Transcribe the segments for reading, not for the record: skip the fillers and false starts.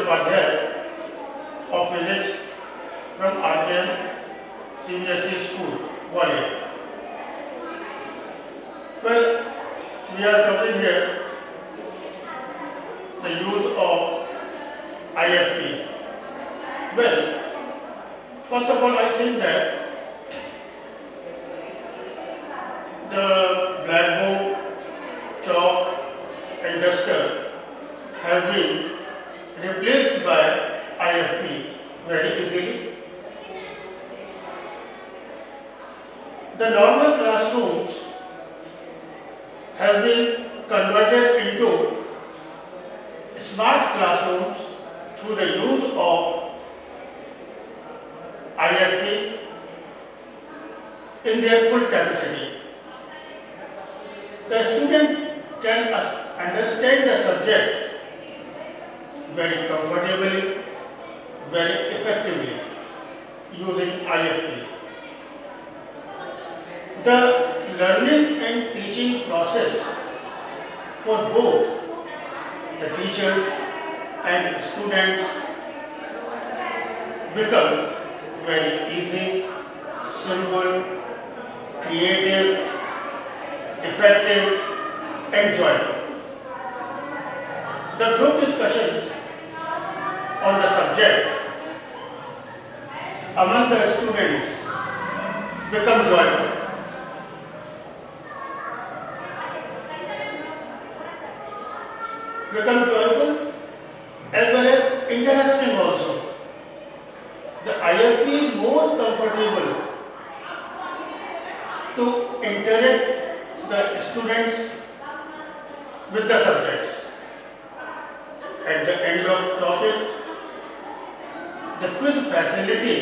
Upadhyay of Physics from RKM Mission School, Gwalior. Well, we are talking here the use of IFP. Well, first of all, I think that the blackboard, chalk and duster have been replaced by IFP very easily. The normal classrooms have been converted into smart classrooms through the use of IFP in their full capacity. The student can understand the subject very comfortably, very effectively using IFP. The learning and teaching process for both the teachers and students become very easy, simple, creative, effective and joyful. The group discussions on the subject among the students become joyful. As well as interesting also. The IFP is more comfortable to interact the students with the subjects. At the end of topic, the quiz facility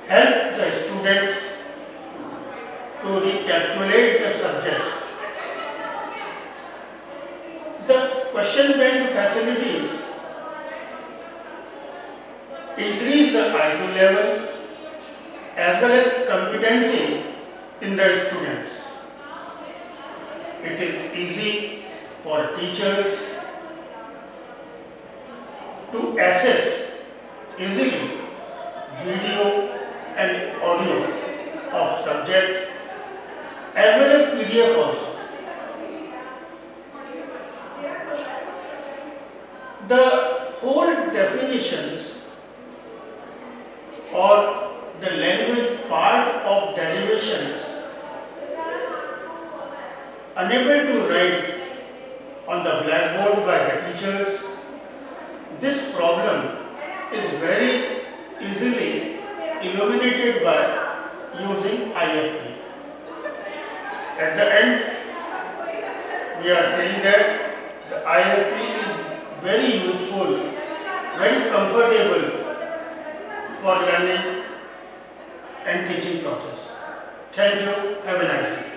help the students to recapitulate the subject. The question bank facility increase the IQ level as well as competency in the students. It is easy for teachers to access easily video and audio of subject as well as PDF also. The whole definitions or the language part of derivations unable to write on the blackboard by the teachers, this problem is very easily illuminated by using IFP. At the end, we are saying that the IFP is very useful, very comfortable for learning and teaching process. Thank you. Have a nice day.